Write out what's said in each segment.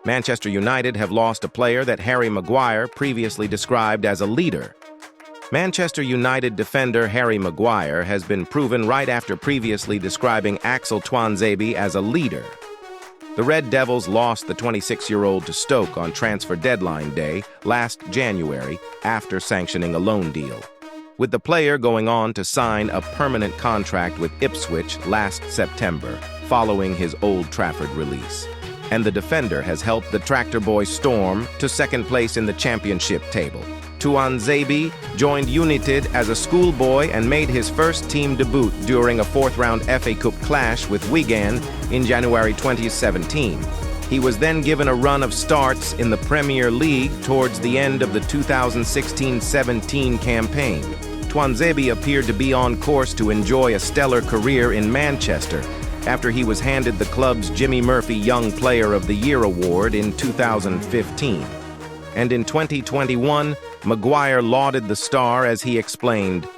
Manchester United have lost a player that Harry Maguire previously described as a leader. Manchester United defender Harry Maguire has been proven right after previously describing Axel Tuanzebe as a leader. The Red Devils lost the 26-year-old to Stoke on transfer deadline day last January after sanctioning a loan deal, with the player going on to sign a permanent contract with Ipswich last September following his Old Trafford release. And the defender has helped the Tractor Boys storm to second place in the championship table. Tuanzebe joined United as a schoolboy and made his first team debut during a fourth-round FA Cup clash with Wigan in January 2017. He was then given a run of starts in the Premier League towards the end of the 2016-17 campaign. Tuanzebe appeared to be on course to enjoy a stellar career in Manchester after he was handed the club's Jimmy Murphy Young Player of the Year award in 2015. And in 2021, Maguire lauded the star as he explained,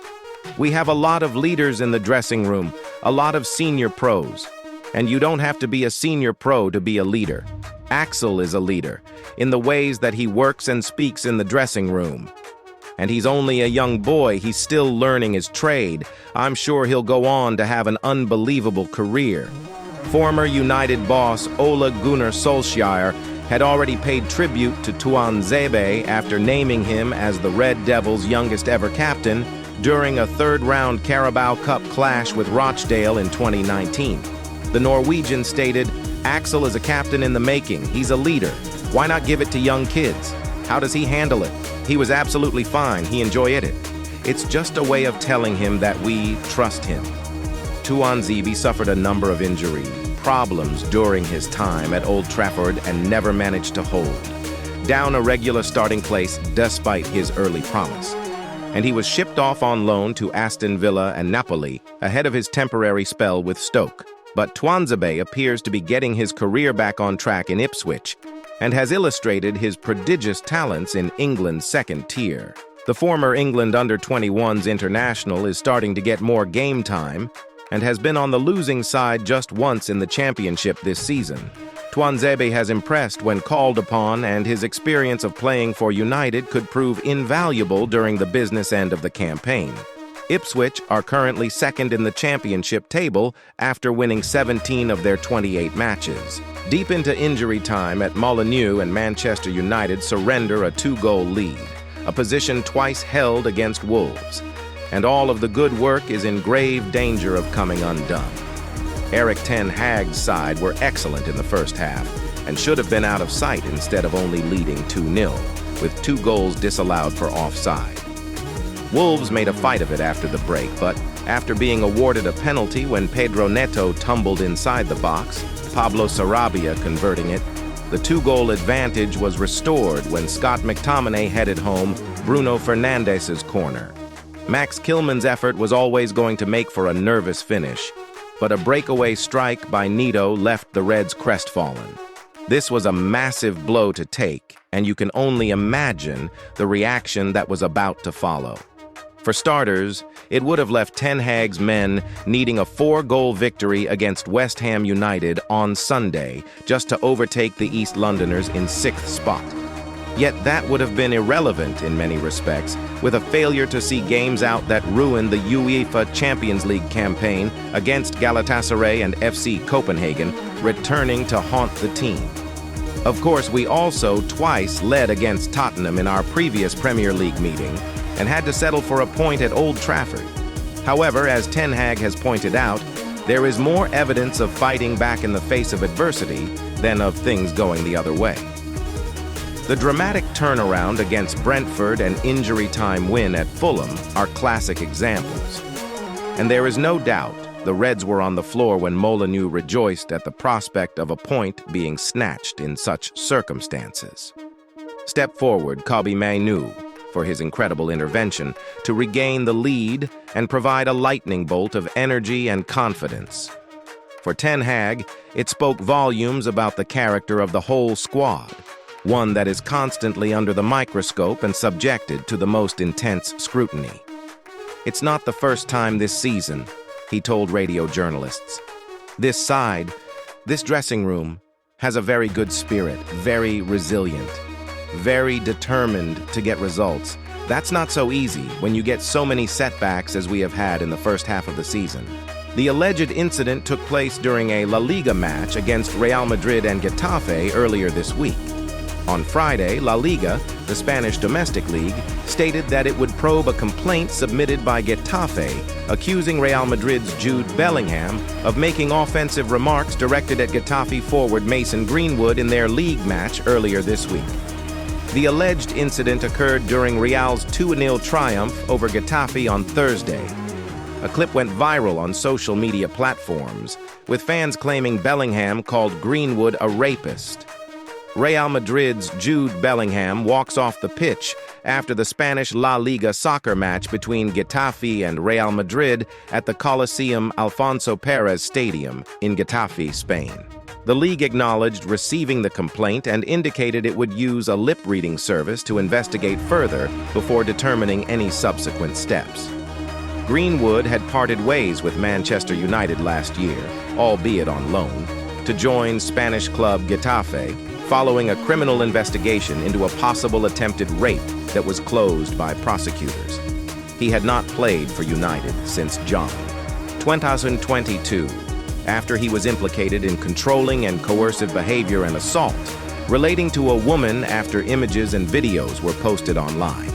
"We have a lot of leaders in the dressing room, a lot of senior pros. And you don't have to be a senior pro to be a leader. Axel is a leader in the ways that he works and speaks in the dressing room. And he's only a young boy, he's still learning his trade. I'm sure he'll go on to have an unbelievable career." Former United boss Ole Gunnar Solskjaer had already paid tribute to Tuanzebe after naming him as the Red Devils' youngest ever captain during a third-round Carabao Cup clash with Rochdale in 2019. The Norwegian stated, "Axel is a captain in the making. He's a leader. Why not give it to young kids? How does he handle it? He was absolutely fine. He enjoyed it. It's just a way of telling him that we trust him." Tuanzebe suffered a number of injury problems during his time at Old Trafford and never managed to hold down a regular starting place despite his early promise. And he was shipped off on loan to Aston Villa and Napoli ahead of his temporary spell with Stoke. But Tuanzebe appears to be getting his career back on track in Ipswich and has illustrated his prodigious talents in England's second tier. The former England under-21s international is starting to get more game time and has been on the losing side just once in the championship this season. Tuanzebe has impressed when called upon, and his experience of playing for United could prove invaluable during the business end of the campaign. Ipswich are currently second in the championship table after winning 17 of their 28 matches. Deep into injury time at Molineux, and Manchester United surrender a 2-goal lead, a position twice held against Wolves. And all of the good work is in grave danger of coming undone. Erik ten Hag's side were excellent in the first half and should have been out of sight instead of only leading 2-0, with 2 goals disallowed for offside. Wolves made a fight of it after the break, but after being awarded a penalty when Pedro Neto tumbled inside the box, Pablo Sarabia converting it, the 2-goal advantage was restored when Scott McTominay headed home Bruno Fernandes's corner. Max Kilman's effort was always going to make for a nervous finish, but a breakaway strike by Neto left the Reds crestfallen. This was a massive blow to take, and you can only imagine the reaction that was about to follow. For starters, it would have left Ten Hag's men needing a 4-goal victory against West Ham United on Sunday just to overtake the East Londoners in 6th spot. Yet that would have been irrelevant in many respects, with a failure to see games out that ruined the UEFA Champions League campaign against Galatasaray and FC Copenhagen returning to haunt the team. Of course, we also twice led against Tottenham in our previous Premier League meeting and had to settle for a point at Old Trafford. However, as Ten Hag has pointed out, there is more evidence of fighting back in the face of adversity than of things going the other way. The dramatic turnaround against Brentford and injury time win at Fulham are classic examples. And there is no doubt the Reds were on the floor when Molineux rejoiced at the prospect of a point being snatched in such circumstances. Step forward, Kobbie Mainoo, for his incredible intervention to regain the lead and provide a lightning bolt of energy and confidence. For Ten Hag, it spoke volumes about the character of the whole squad, one that is constantly under the microscope and subjected to the most intense scrutiny. "It's not the first time this season," he told radio journalists. "This side, this dressing room, has a very good spirit, very resilient, very determined to get results. That's not so easy when you get so many setbacks as we have had in the first half of the season. The alleged incident took place during a La Liga match against Real Madrid and Getafe earlier this week. On Friday, La Liga, the Spanish domestic league, stated that it would probe a complaint submitted by Getafe accusing Real Madrid's Jude Bellingham of making offensive remarks directed at Getafe forward Mason Greenwood in their league match earlier this week. The alleged incident occurred during Real's 2-0 triumph over Getafe on Thursday. A clip went viral on social media platforms, with fans claiming Bellingham called Greenwood a rapist. Real Madrid's Jude Bellingham walks off the pitch after the Spanish La Liga soccer match between Getafe and Real Madrid at the Coliseum Alfonso Pérez Stadium in Getafe, Spain. The league acknowledged receiving the complaint and indicated it would use a lip-reading service to investigate further before determining any subsequent steps. Greenwood had parted ways with Manchester United last year, albeit on loan, to join Spanish club Getafe, following a criminal investigation into a possible attempted rape that was closed by prosecutors. He had not played for United since June 2022, after he was implicated in controlling and coercive behavior and assault relating to a woman after images and videos were posted online.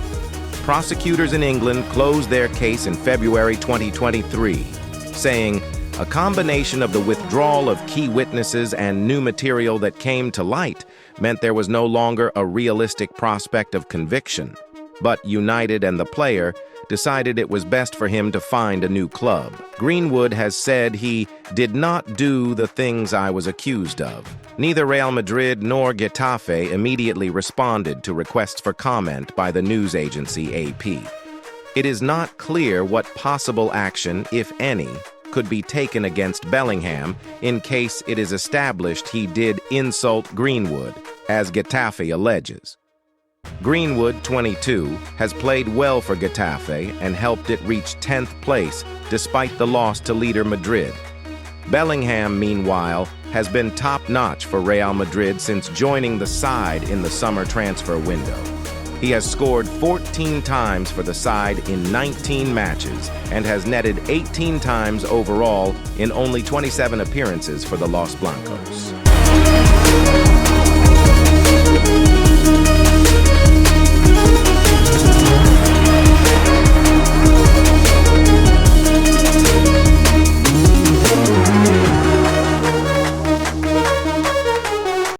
Prosecutors in England closed their case in February 2023, saying, "A combination of the withdrawal of key witnesses and new material that came to light meant there was no longer a realistic prospect of conviction. But United and the player decided it was best for him to find a new club." Greenwood has said he did not do the things I was accused of. Neither Real Madrid nor Getafe immediately responded to requests for comment by the news agency AP. It is not clear what possible action, if any, could be taken against Bellingham in case it is established he did insult Greenwood, as Getafe alleges. Greenwood, 22, has played well for Getafe and helped it reach 10th place despite the loss to leader Madrid. Bellingham, meanwhile, has been top-notch for Real Madrid since joining the side in the summer transfer window. He has scored 14 times for the side in 19 matches and has netted 18 times overall in only 27 appearances for the Los Blancos.